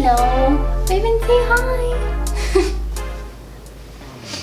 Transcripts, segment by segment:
Hello, wave and say hi.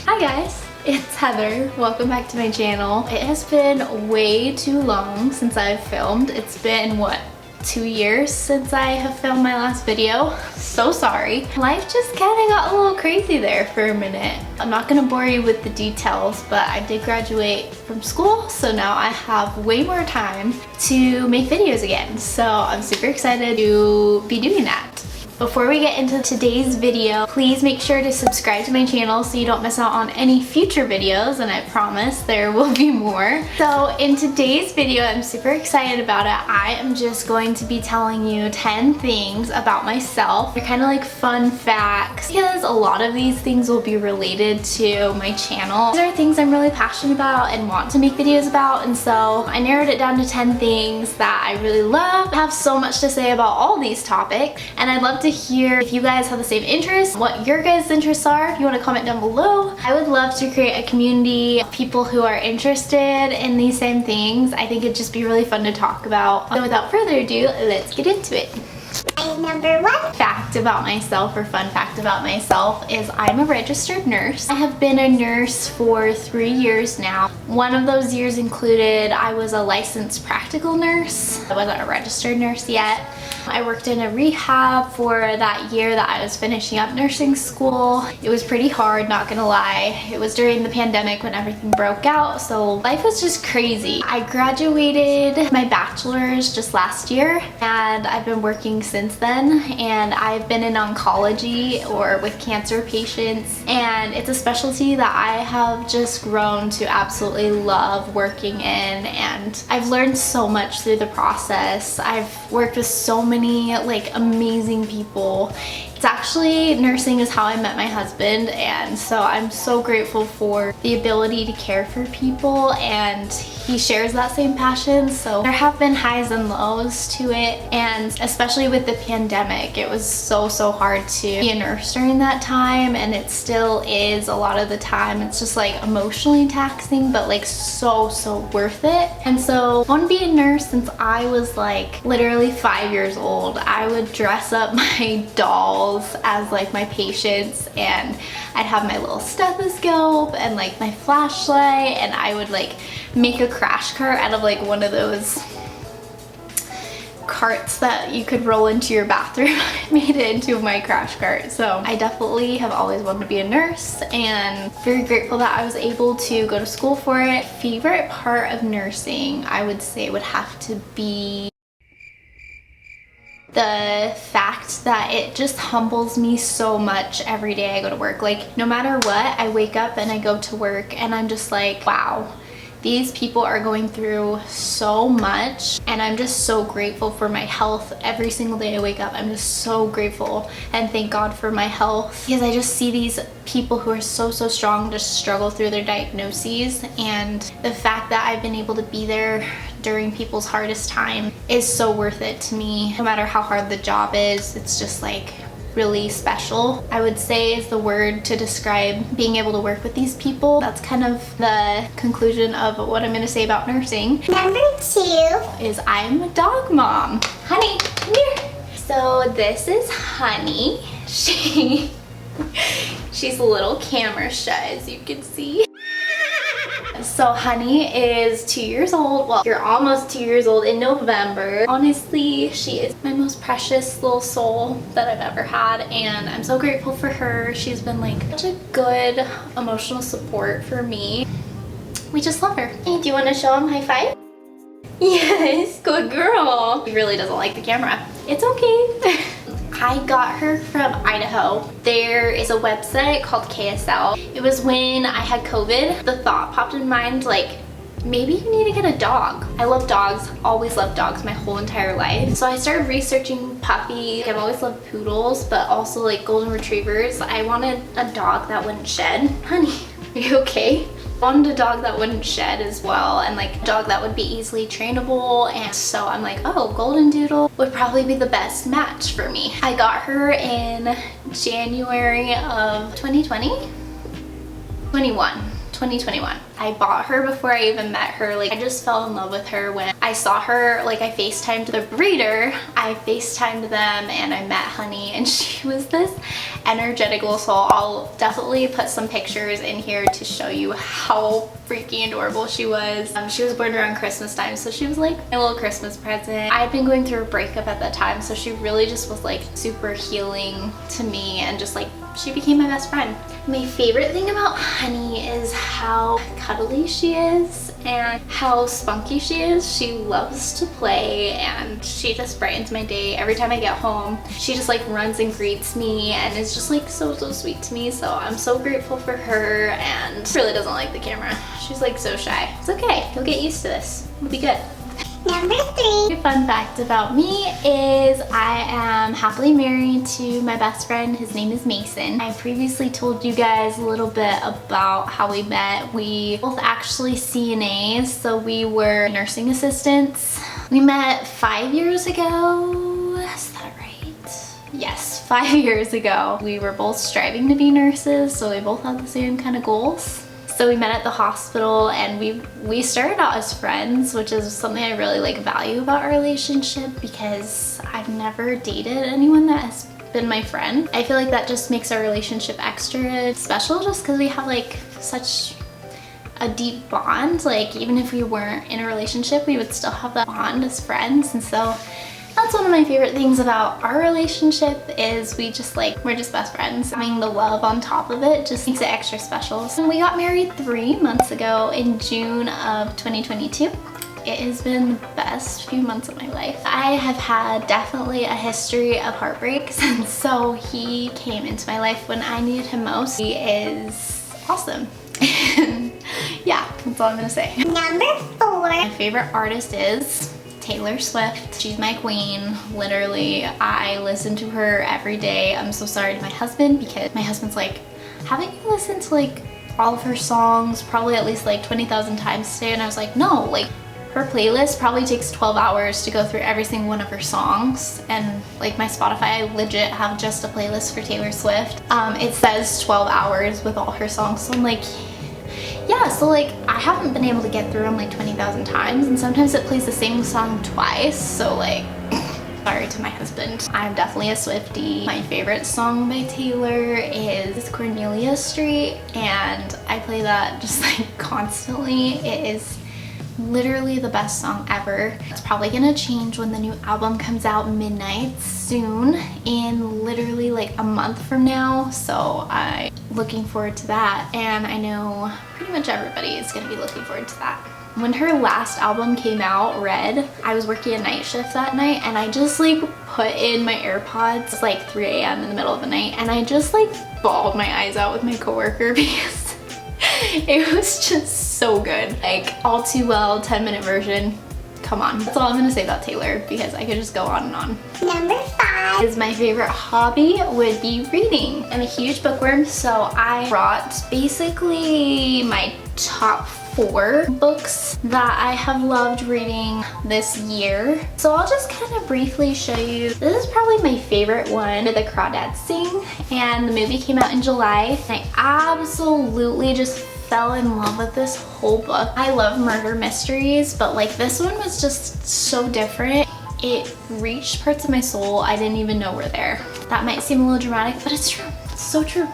Hi guys, it's Heather. Welcome back to my channel. It has been way too long since I've filmed. It's been, what, 2 years since I have filmed my last video. So sorry. Life just kind of got a little crazy there for a minute. I'm not gonna bore you with the details, but I did graduate from school, so now I have way more time to make videos again. So I'm super excited to be doing that. Before we get into today's video, please make sure to subscribe to my channel so you don't miss out on any future videos, and I promise there will be more. So in today's video, I'm super excited about it. I am just going to be telling you 10 things about myself. They're kind of like fun facts because a lot of these things will be related to my channel. These are things I'm really passionate about and want to make videos about, and so I narrowed it down to 10 things that I really love. I have so much to say about all these topics, and I'd love to hear if you guys have the same interests, what your guys' interests are. If you want to comment down below. I would love to create a community of people who are interested in these same things. I think it'd just be really fun to talk about. So without further ado, let's get into it. Number 1 fact about myself, or fun fact about myself, is I'm a registered nurse. I have been a nurse for 3 years now. One of those years included I was a licensed practical nurse. I wasn't a registered nurse yet. I worked in a rehab for that year that I was finishing up nursing school. It was pretty hard, not gonna lie. It was during the pandemic when everything broke out, so life was just crazy. I graduated my bachelor's just last year, and I've been working since then, and I've been in oncology, or with cancer patients, and it's a specialty that I have just grown to absolutely love working in, and I've learned so much through the process. I've worked with so many like amazing people. It's actually, nursing is how I met my husband, and so I'm so grateful for the ability to care for people, and he shares that same passion. So there have been highs and lows to it, and especially with the pandemic, it was so hard to be a nurse during that time, and it still is a lot of the time. It's just like emotionally taxing, but like so worth it. And so I want to be a nurse since I was like literally 5 years old. I would dress up my dolls as like my patients, and I'd have my little stethoscope and like my flashlight, and I would like make a crash cart out of like one of those carts that you could roll into your bathroom. I made it into my crash cart. So I definitely have always wanted to be a nurse, and very grateful that I was able to go to school for it. Favorite part of nursing, I would say, would have to be the fact that it just humbles me so much every day I go to work. Like, no matter what, I wake up and I go to work, and I'm just like, wow, these people are going through so much, and I'm just so grateful for my health. Every single day I wake up, I'm just so grateful and thank God for my health, because I just see these people who are so strong just struggle through their diagnoses, and the fact that I've been able to be there during people's hardest time is so worth it to me. No matter how hard the job is, it's just like really special, I would say, is the word to describe being able to work with these people. That's kind of the conclusion of what I'm gonna say about nursing. Number 2 is I'm a dog mom. Honey, come here. So this is Honey. She's a little camera shy, as you can see. So Honey is 2 years old. Well, you're almost 2 years old in November. Honestly, she is my most precious little soul that I've ever had, and I'm so grateful for her. She's been like such a good emotional support for me. We just love her. Hey, do you want to show him high five? Yes, good girl. He really doesn't like the camera. It's okay. I got her from Idaho. There is a website called KSL. It was when I had COVID. The thought popped in mind, like, maybe you need to get a dog. I love dogs, always loved dogs my whole entire life. So I started researching puppies. I've always loved poodles, but also like golden retrievers. I wanted a dog that wouldn't shed. Honey, are you okay? Wanted a dog that wouldn't shed as well, and like a dog that would be easily trainable, and so I'm like, oh, golden doodle would probably be the best match for me. I got her in January of 2021. I bought her before I even met her. Like, I just fell in love with her when I saw her, like I FaceTimed the breeder, I FaceTimed them and I met Honey, and she was this energetic little soul. I'll definitely put some pictures in here to show you how freaking adorable she was. She was born around Christmas time, so she was like a little Christmas present. I'd been going through a breakup at that time, so she really just was like super healing to me, and just like she became my best friend. My favorite thing about Honey is how cuddly she is and how spunky she is. She loves to play and she just brightens my day. Every time I get home, she just like runs and greets me and is just like so sweet to me. So I'm so grateful for her, and she really doesn't like the camera. She's like so shy. It's okay, you'll get used to this. It'll be good. Number 3. A fun fact about me is I am happily married to my best friend. His name is Mason. I previously told you guys a little bit about how we met. We both actually CNAs, so we were nursing assistants. We met 5 years ago. Is that right? Yes, 5 years ago. We were both striving to be nurses, so we both had the same kind of goals. So we met at the hospital, and we started out as friends, which is something I really like value about our relationship, because I've never dated anyone that has been my friend. I feel like that just makes our relationship extra special, just because we have like such a deep bond. Like even if we weren't in a relationship, we would still have that bond as friends. And so that's one of my favorite things about our relationship, is we're just best friends. Having the love on top of it just makes it extra special. So we got married 3 months ago in June of 2022. It has been the best few months of my life. I have had definitely a history of heartbreaks, and so he came into my life when I needed him most. He is awesome. Yeah, that's all I'm gonna say. Number 4. My favorite artist is Taylor Swift. She's my queen. Literally, I listen to her every day. I'm so sorry to my husband, because my husband's like, haven't you listened to like all of her songs probably at least like 20,000 times today? And I was like, no, like her playlist probably takes 12 hours to go through every single one of her songs. And like my Spotify, I legit have just a playlist for Taylor Swift. It says 12 hours with all her songs. So I'm like, yeah, so like I haven't been able to get through them like 20,000 times, and sometimes it plays the same song twice, so like sorry to my husband. I'm definitely a Swiftie. My favorite song by Taylor is Cornelia Street, and I play that just like constantly. It is literally the best song ever. It's probably gonna change when the new album comes out midnight soon, in literally like a month from now, so I'm looking forward to that, and I know pretty much everybody is gonna be looking forward to that. When her last album came out, Red, I was working a night shift that night, and I just like put in my AirPods. It's like 3 a.m. in the middle of the night, and I just like bawled my eyes out with my coworker because it was just so good. Like All Too Well, 10-minute version. Come on. That's all I'm gonna say about Taylor, because I could just go on and on. Number 5. Is my favorite hobby would be reading. I'm a huge bookworm, so I brought basically my top 4 books that I have loved reading this year. So I'll just kind of briefly show you. This is probably my favorite one, The Crawdads Sing, and the movie came out in July. I absolutely just fell in love with this whole book. I love murder mysteries, but like this one was just so different. It reached parts of my soul I didn't even know were there. That might seem a little dramatic, but it's true. It's so true.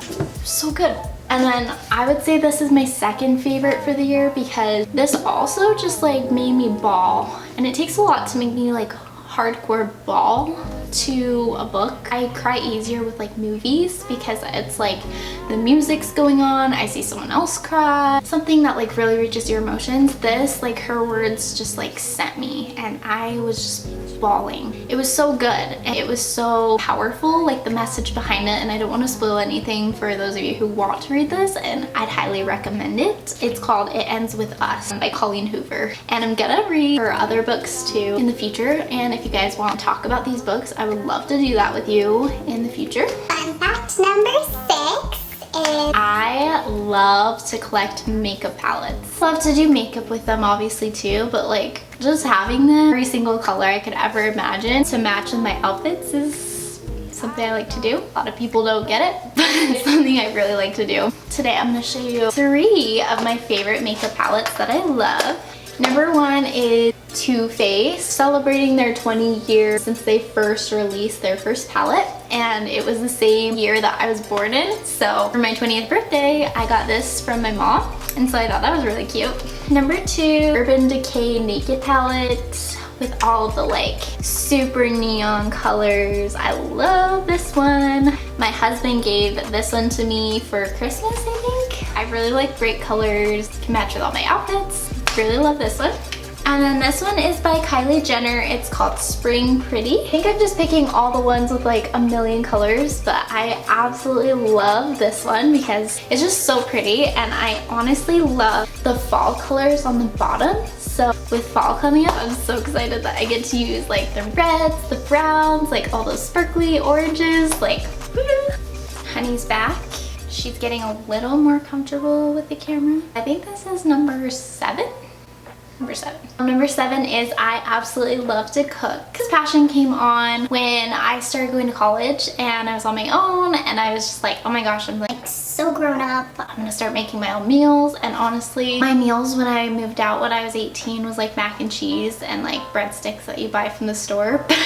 So good. And then I would say this is my second favorite for the year, because this also just like made me bawl. And it takes a lot to make me like hardcore bawl to a book. I cry easier with like movies, because it's like the music's going on, I see someone else cry, something that like really reaches your emotions. This, like her words just like sent me, and I was just bawling. It was so good, and it was so powerful, like the message behind it, and I don't want to spoil anything for those of you who want to read this, and I'd highly recommend it. It's called It Ends With Us by Colleen Hoover, and I'm gonna read her other books too in the future, and if you guys want to talk about these books, I would love to do that with you in the future. Fun fact number 6 is I love to collect makeup palettes. Love to do makeup with them obviously too, but like just having them, every single color I could ever imagine to match with my outfits is something I like to do. A lot of people don't get it, but it's something I really like to do. Today I'm going to show you 3 of my favorite makeup palettes that I love. Number 1 is Too Faced, celebrating their 20 years since they first released their first palette, and it was the same year that I was born in. So for my 20th birthday, I got this from my mom, and so I thought that was really cute. Number 2, Urban Decay Naked Palette with all of the like super neon colors. I love this one. My husband gave this one to me for Christmas, I think. I really like bright colors, can match with all my outfits. Really love this one. And then this one is by Kylie Jenner. It's called Spring Pretty. I think I'm just picking all the ones with like a million colors, but I absolutely love this one because it's just so pretty, and I honestly love the fall colors on the bottom. So with fall coming up, I'm so excited that I get to use like the reds, the browns, like all those sparkly oranges, like Honey's back. She's getting a little more comfortable with the camera. I think this is number 7. Number 7. Number 7 is I absolutely love to cook. This passion came on when I started going to college and I was on my own, and I was just like, oh my gosh, I'm like so grown up. I'm gonna start making my own meals. And honestly, my meals when I moved out when I was 18 was like mac and cheese and like breadsticks that you buy from the store. But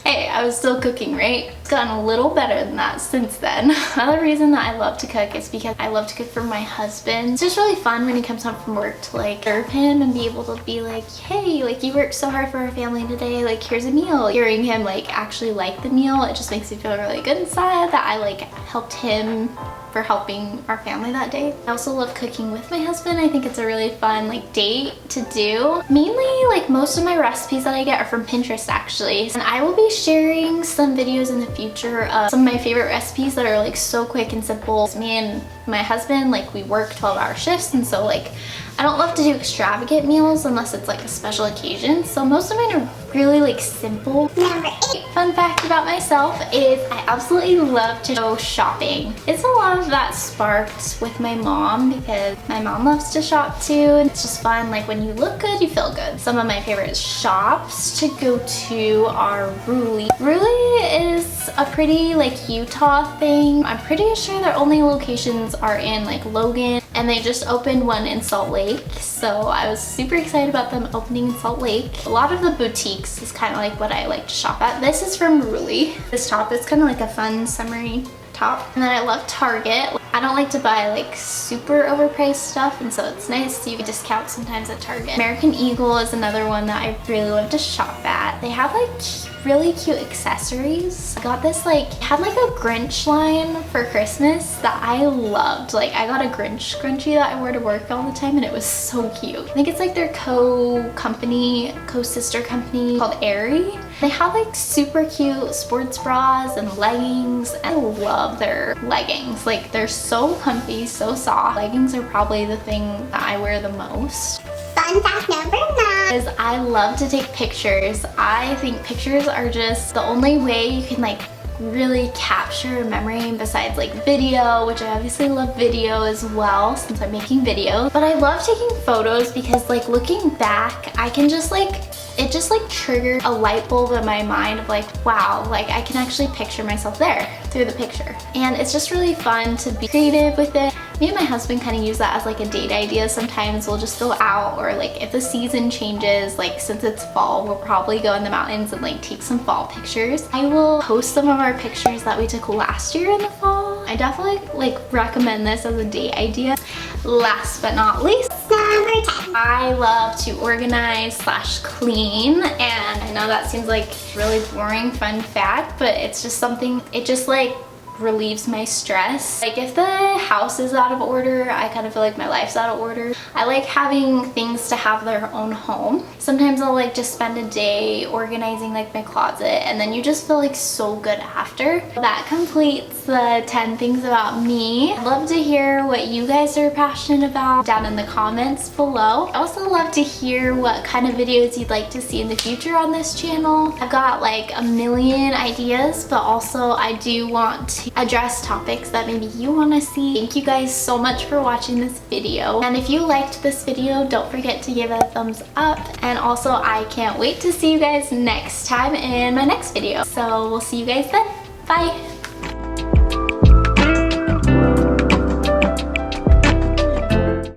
hey, I was still cooking, right? It's gotten a little better than that since then. Another reason that I love to cook is because I love to cook for my husband. It's just really fun when he comes home from work to like serve him and be able to be like, hey, like you worked so hard for our family today, like here's a meal. Hearing him like actually like the meal, it just makes me feel really good inside that I like helped him for helping our family that day. I also love cooking with my husband. I think it's a really fun like date to do. Mainly like most of my recipes that I get are from Pinterest actually, and I will be sharing some videos in the future of some of my favorite recipes that are like so quick and simple. Me and my husband, like we work 12-hour shifts, and so like I don't love to do extravagant meals unless it's like a special occasion, so most of mine are really like simple. Number 8. Fun fact about myself is I absolutely love to go shopping. It's a lot of that sparked with my mom because my mom loves to shop too, and it's just fun. Like when you look good, you feel good. Some of my favorite shops to go to are Ruli. Ruli is a pretty like Utah thing. I'm pretty sure their only locations are in like Logan, and they just opened one in Salt Lake. So I was super excited about them opening in Salt Lake. A lot of the boutiques is kind of like what I like to shop at. This is from Ruli. This top is kind of like a fun summery top. And then I love Target. I don't like to buy like super overpriced stuff, and so it's nice you get discounts sometimes at Target. American Eagle is another one that I really love to shop at. They have like really cute accessories. I got this like, had like a Grinch line for Christmas that I loved. Like I got a Grinch scrunchie that I wore to work all the time, and it was so cute. I think it's like their co-sister company called Aerie. They have like super cute sports bras and leggings. I love their leggings. Like they're so comfy, so soft. Leggings are probably the thing that I wear the most. Fun fact number 9 is I love to take pictures. I think pictures are just the only way you can like really capture a memory besides like video, which I obviously love video as well since I'm making videos. But I love taking photos because like looking back, I can just like, it just like triggered a light bulb in my mind of like, wow, like I can actually picture myself there through the picture. And it's just really fun to be creative with it. Me and my husband kind of use that as like a date idea. Sometimes we'll just go out, or like if the season changes, like since it's fall, we'll probably go in the mountains and like take some fall pictures. I will post some of our pictures that we took last year in the fall. I definitely like recommend this as a date idea. Last but not least, Number 10. I love to organize / clean, and I know that seems like a really boring fun fact, but it's just something, it just like relieves my stress. Like if the house is out of order, I kind of feel like my life's out of order. I like having things to have their own home. Sometimes I'll like just spend a day organizing like my closet, and then you just feel like so good after. That completes the 10 things about me. I'd love to hear what you guys are passionate about down in the comments below. I also love to hear what kind of videos you'd like to see in the future on this channel. I've got like a million ideas, but also I do want to address topics that maybe you want to see. Thank you guys so much for watching this video, and if you liked this video, don't forget to give it a thumbs up, and also I can't wait to see you guys next time in my next video. So we'll see you guys then. Bye!